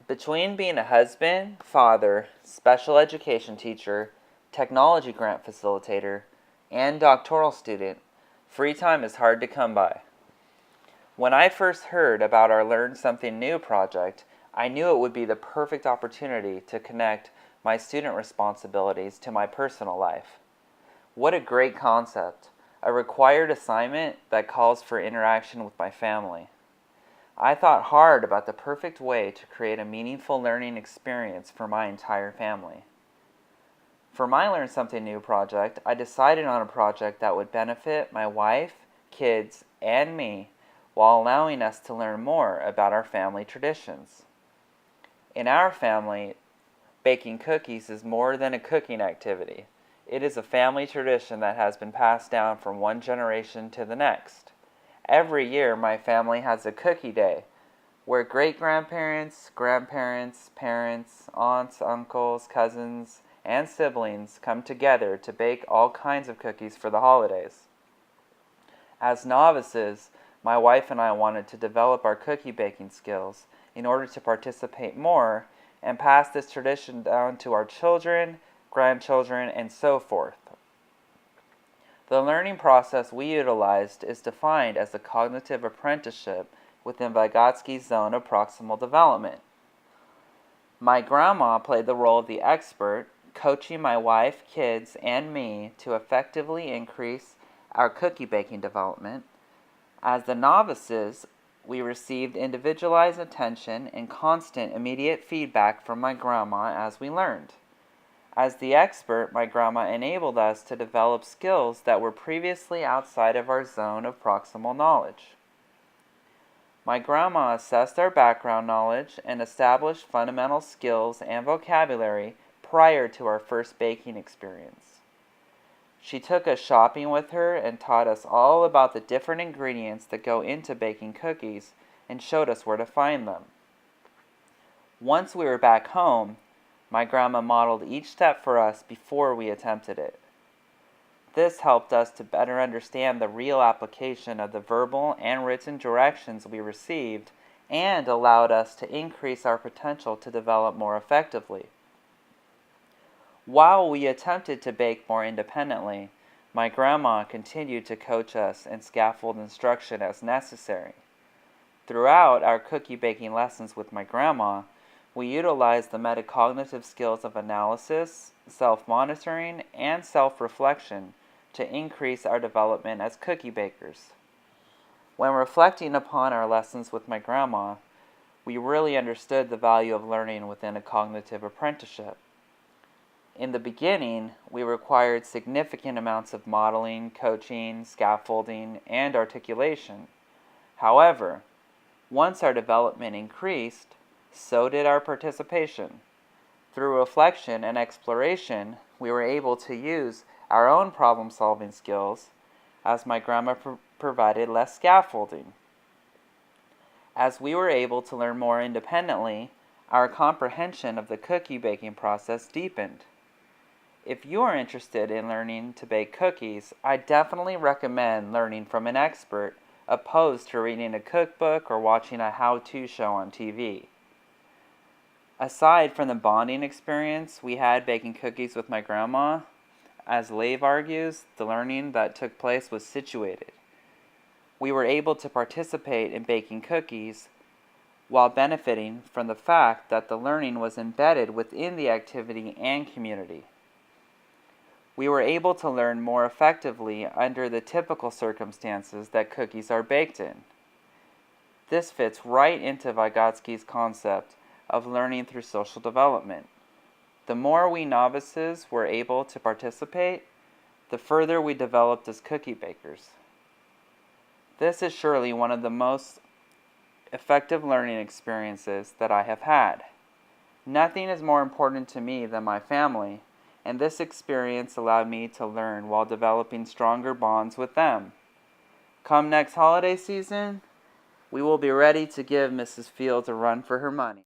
Between being a husband, father, special education teacher, technology grant facilitator, and doctoral student, free time is hard to come by. When I first heard about our Learn Something New project, I knew it would be the perfect opportunity to connect my student responsibilities to my personal life. What a great concept! A required assignment that calls for interaction with my family. I thought hard about the perfect way to create a meaningful learning experience for my entire family. For my Learn Something New project, I decided on a project that would benefit my wife, kids, and me while allowing us to learn more about our family traditions. In our family, baking cookies is more than a cooking activity. It is a family tradition that has been passed down from one generation to the next. Every year, my family has a cookie day where great-grandparents, grandparents, parents, aunts, uncles, cousins, and siblings come together to bake all kinds of cookies for the holidays. As novices, my wife and I wanted to develop our cookie baking skills in order to participate more and pass this tradition down to our children, grandchildren, and so forth. The learning process we utilized is defined as a cognitive apprenticeship within Vygotsky's zone of proximal development. My grandma played the role of the expert, coaching my wife, kids, and me to effectively increase our cookie baking development. As the novices, we received individualized attention and constant immediate feedback from my grandma as we learned. As the expert, my grandma enabled us to develop skills that were previously outside of our zone of proximal knowledge. My grandma assessed our background knowledge and established fundamental skills and vocabulary prior to our first baking experience. She took us shopping with her and taught us all about the different ingredients that go into baking cookies and showed us where to find them. Once we were back home, my grandma modeled each step for us before we attempted it. This helped us to better understand the real application of the verbal and written directions we received and allowed us to increase our potential to develop more effectively. While we attempted to bake more independently, my grandma continued to coach us and scaffold instruction as necessary. Throughout our cookie baking lessons with my grandma, we utilized the metacognitive skills of analysis, self-monitoring, and self-reflection to increase our development as cookie bakers. When reflecting upon our lessons with my grandma, we really understood the value of learning within a cognitive apprenticeship. In the beginning, we required significant amounts of modeling, coaching, scaffolding, and articulation. However, once our development increased, so did our participation. Through reflection and exploration, we were able to use our own problem-solving skills, as my grandma provided less scaffolding. As we were able to learn more independently, our comprehension of the cookie baking process deepened. If you are interested in learning to bake cookies, I definitely recommend learning from an expert opposed to reading a cookbook or watching a how-to show on TV. Aside from the bonding experience we had baking cookies with my grandma, as Lev argues, the learning that took place was situated. We were able to participate in baking cookies while benefiting from the fact that the learning was embedded within the activity and community. We were able to learn more effectively under the typical circumstances that cookies are baked in. This fits right into Vygotsky's concept of learning through social development. The more we novices were able to participate, the further we developed as cookie bakers. This is surely one of the most effective learning experiences that I have had. Nothing is more important to me than my family, and this experience allowed me to learn while developing stronger bonds with them. Come next holiday season, we will be ready to give Mrs. Fields a run for her money.